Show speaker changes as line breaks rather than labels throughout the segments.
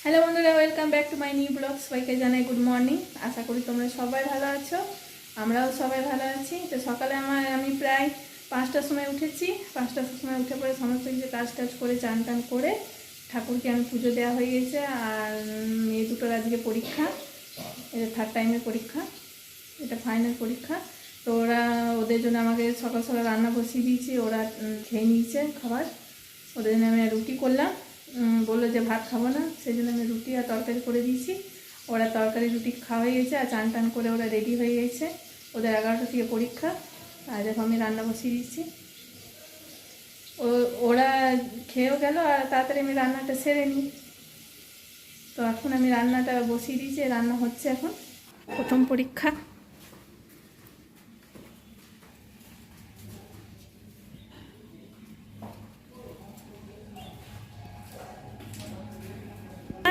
Hello বন্ধুরা, welcome back to my new blog. সবাইকে জানাই গুড মর্নিং। আশা করি তোমরা সবাই ভালো আছো, আমরাও সবাই ভালো আছি। তো সকালে আমি প্রায় 5টার সময় উঠেছি। 5টার সময় উঠে পরে সমস্ত কিছু কাজ করে চান টান করে ঠাকুরকে আমি পুজো দেওয়া হয়ে গেছে। আর মেয়ে দুটোর আজকে পরীক্ষা, এটা থার্ড টাইমের পরীক্ষা, এটা ফাইনাল পরীক্ষা। তো ওদের জন্য আমাকে সকাল সকাল রান্না বসিয়ে দিয়েছি, ওরা খেয়ে নিয়েছে খাবার। ওদের জন্য আমি রুটি করলাম, বললো যে ভাত খাবো না, সেই জন্য আমি রুটি আর তরকারি করে দিয়েছি। ওরা তরকারি রুটি খাওয়া হয়ে গেছে আর চান টান করে ওরা রেডি হয়ে গেছে। ওদের 11টা থেকে পরীক্ষা। আর দেখো আমি রান্না বসিয়ে দিচ্ছি, ওরা খেয়েও গেল আর তাড়াতাড়ি আমি রান্নাটা সেরে নিই। তো এখন আমি রান্নাটা বসিয়ে দিয়েছি, রান্না হচ্ছে এখন। প্রথম পরীক্ষা।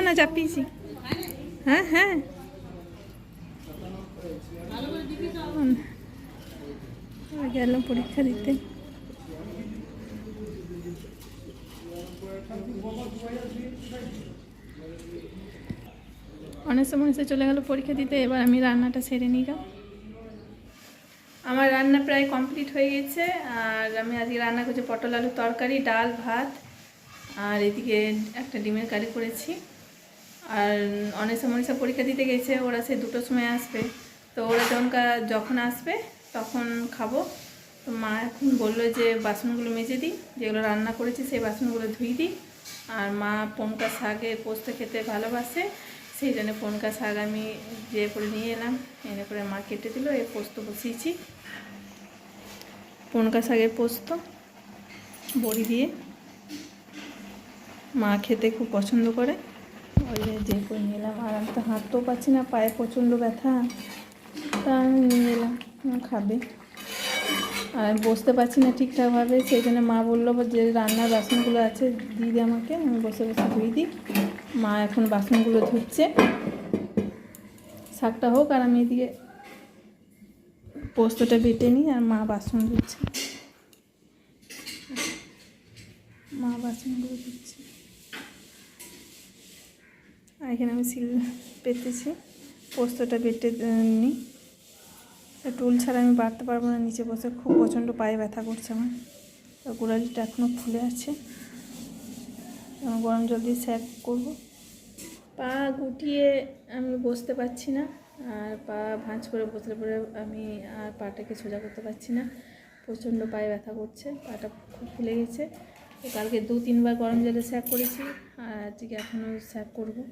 না চাপিয়েছি, হ্যাঁ হ্যাঁ গেল পরীক্ষা দিতে। অনেক সময় চলে গেল পরীক্ষা দিতে। এবার আমি রান্নাটা সেরে নিলাম। আমার রান্না প্রায় কমপ্লিট হয়ে গেছে। আর আমি আজকে রান্না করছি পটল আলুর তরকারি, ডাল, ভাত, আর এদিকে একটা ডিমের কারি করেছি। আর অনেক সময় পরীক্ষা দিতে গেছে, ওরা সে 2টোর সময় আসবে। তো ওরা যখন আসবে তখন খাবো। তো মা এখন বললো যে বাসনগুলো মেজে দিই, যেগুলো রান্না করেছি সেই বাসনগুলো ধুই দিই। আর মা পনকা শাকের পোস্ত খেতে ভালোবাসে, সেই জন্য পনকা শাক আমি যে করে নিয়ে এলাম, এনে করে মা কেটে দিল। এই পোস্ত বসিয়েছি, পনকা শাকের পোস্ত বড়ি দিয়ে। মা খেতে খুব পছন্দ করে, ওই যে করে নিয়ে এলাম। আর আমি তো হাঁটতেও পারছি না, পায়ে প্রচণ্ড ব্যথা, তা আমি নিয়ে এলাম, খাবে। আর বসতে পারছি না ঠিকঠাকভাবে, সেই জন্য মা বললো যে রান্নার বাসনগুলো আছে দিয়ে দিয়ে আমাকে, আমি বসে বসে ধুয়ে দিই। মা এখন বাসনগুলো ধুচ্ছে, শাকটা হোক আর আমি এদিকে পোস্তটা বেটে নিই। আর মা বাসন ধুচ্ছে, মা বাসনগুলো ধুচ্ছে। আর এখানে আমি শিল পেতেছি, পোস্তটা বেটে নিই। টুল ছাড়া আমি বাড়তে পারবো না, নিচে বসে খুব প্রচণ্ড পায়ে ব্যথা করছে আমার। গোড়ালিটা এখনও ফুলে আছে, গরম জল দিয়ে স্যাক করবো। পা গুটিয়ে আমি বসতে পারছি না, আর পা ভাঁজ করে বসলে পরে আমি আর পাটাকে সোজা করতে পারছি না, প্রচণ্ড পায়ে ব্যথা করছে, পাটা খুব ফুলে গেছে। তো কালকে 2-3বার গরম জলে স্যাক করেছি, আর আজকে এখনও স্যাক করবো।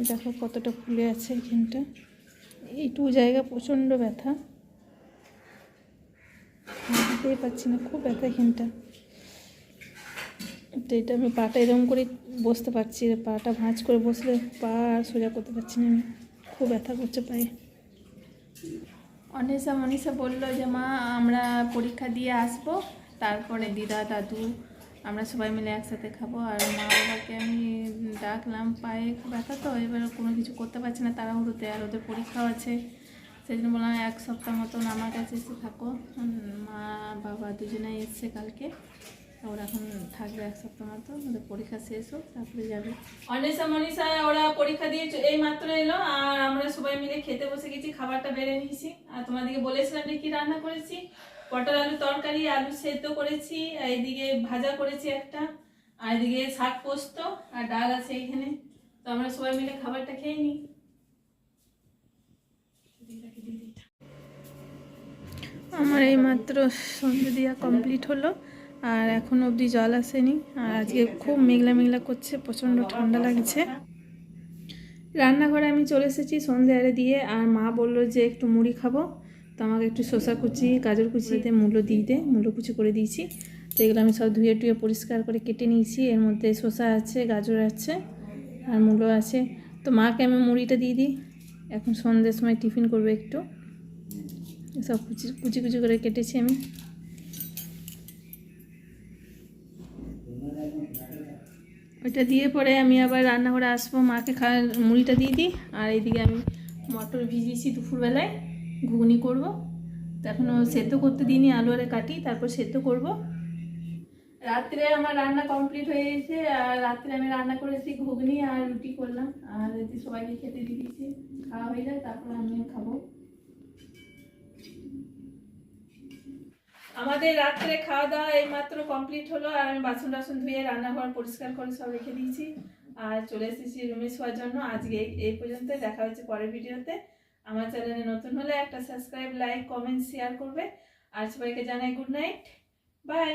দেখো কতটা ফুলে আছে এখানটা, এইটুকু জায়গা প্রচণ্ড ব্যথা, হাঁটতেই পারছি না, খুব ব্যথা এখানটা। তো এটা আমি পাটা এরকম করে বসতে পারছি, পাটা ভাঁজ করে বসলে পা আর সোজা করতে পারছি না আমি, খুব ব্যথা করছে পায়ে। মনীষা বললো যে মা আমরা পরীক্ষা দিয়ে আসবো, তারপরে দিদা দাদু আমরা সবাই মিলে একসাথে খাবো। আর মা বাবাকে আমি ডাকলাম, পায়ে ব্যথা তো এবার কোনো কিছু করতে পারছি না তাড়াহুড়োতে, আর ওদের পরীক্ষাও আছে, সেই জন্য বললাম 1 সপ্তাহ মতন আমার কাছে এসে থাকো। মা বাবা দুজনেই এসছে কালকে, ওরা এখন থাকবে 1 সপ্তাহ মতো, ওদের পরীক্ষা শেষ হোক তারপরে যাবে। মনীষা ওরা পরীক্ষা দিয়ে এই মাত্র এলো, আর আমরা সবাই মিলে খেতে বসে গেছি, খাবারটা বেড়ে নিয়েছি। আর তোমাদেরকে বলেছিলাম যে কি রান্না করেছি, পটল আলু তরকারি, আলু সেদ্ধ করেছি, আর এদিকে ভাজা করেছি একটা, আর এদিকে শাক পোস্ত আর ডাল আছে এখানে। তো আমরা সবাই মিলে খাবারটা খেয়ে নিই। আমার এই মাত্র সন্ধ্যে দেওয়া কমপ্লিট হলো, আর এখনো অবধি জল আসেনি। আর আজকে খুব মেঘলা মেঘলা করছে, প্রচণ্ড ঠান্ডা লাগছে। রান্নাঘরে আমি চলে এসেছি সন্ধ্যে আরে দিয়ে, আর মা বললো যে একটু মুড়ি খাবো, তো আমাকে একটু শসা কুচি, গাজর কুচিতে মূলো দিয়ে দে, মূলো কুচি করে দিয়েছি। তো এগুলো আমি সব ধুয়ে টুয়ে পরিষ্কার করে কেটে নিয়েছি। এর মধ্যে শসা আছে, গাজর আছে, আর মূলো আছে। তো মাকে আমি মুড়িটা দিয়ে দিই, এখন সন্ধ্যের সময় টিফিন করবে একটু। সব কুচি কুচি কুচি করে কেটেছি আমি। ওইটা দিয়ে পরে আমি আবার রান্নাঘরে আসবো, মাকে মুড়িটা দিয়ে দিই। আর এইদিকে আমি মটর ভিজিয়েছি দুপুরবেলায়, ঘুগনি করব। তো এখনও সেদ্ধ করতে দিইনি, আলু আরে কাটি তারপর সেদ্ধ করব। রাত্রে আমার রান্না কমপ্লিট হয়ে গেছে, আর রাত্রে আমি রান্না করেছি ঘুগনি আর রুটি করলাম, আর যদি সবাইকে খেতে দিয়ে দিয়েছি, খাওয়া হয়ে যায় তারপরে আমিও খাবো। আমাদের রাত্রে খাওয়া দাওয়া এইমাত্র কমপ্লিট হলো, আর আমি বাসন টাসন ধুয়ে রান্নাঘর পরিষ্কার করে সব রেখে দিয়েছি আর চলে এসেছি রুমে শোয়ার জন্য। আজকে এই পর্যন্ত, দেখা হচ্ছে পরের ভিডিওতে। আমার চ্যানেলে নতুন হলে একটা সাবস্ক্রাইব, লাইক, কমেন্ট, শেয়ার করবে, আর সবাইকে জানাই গুড নাইট, বাই।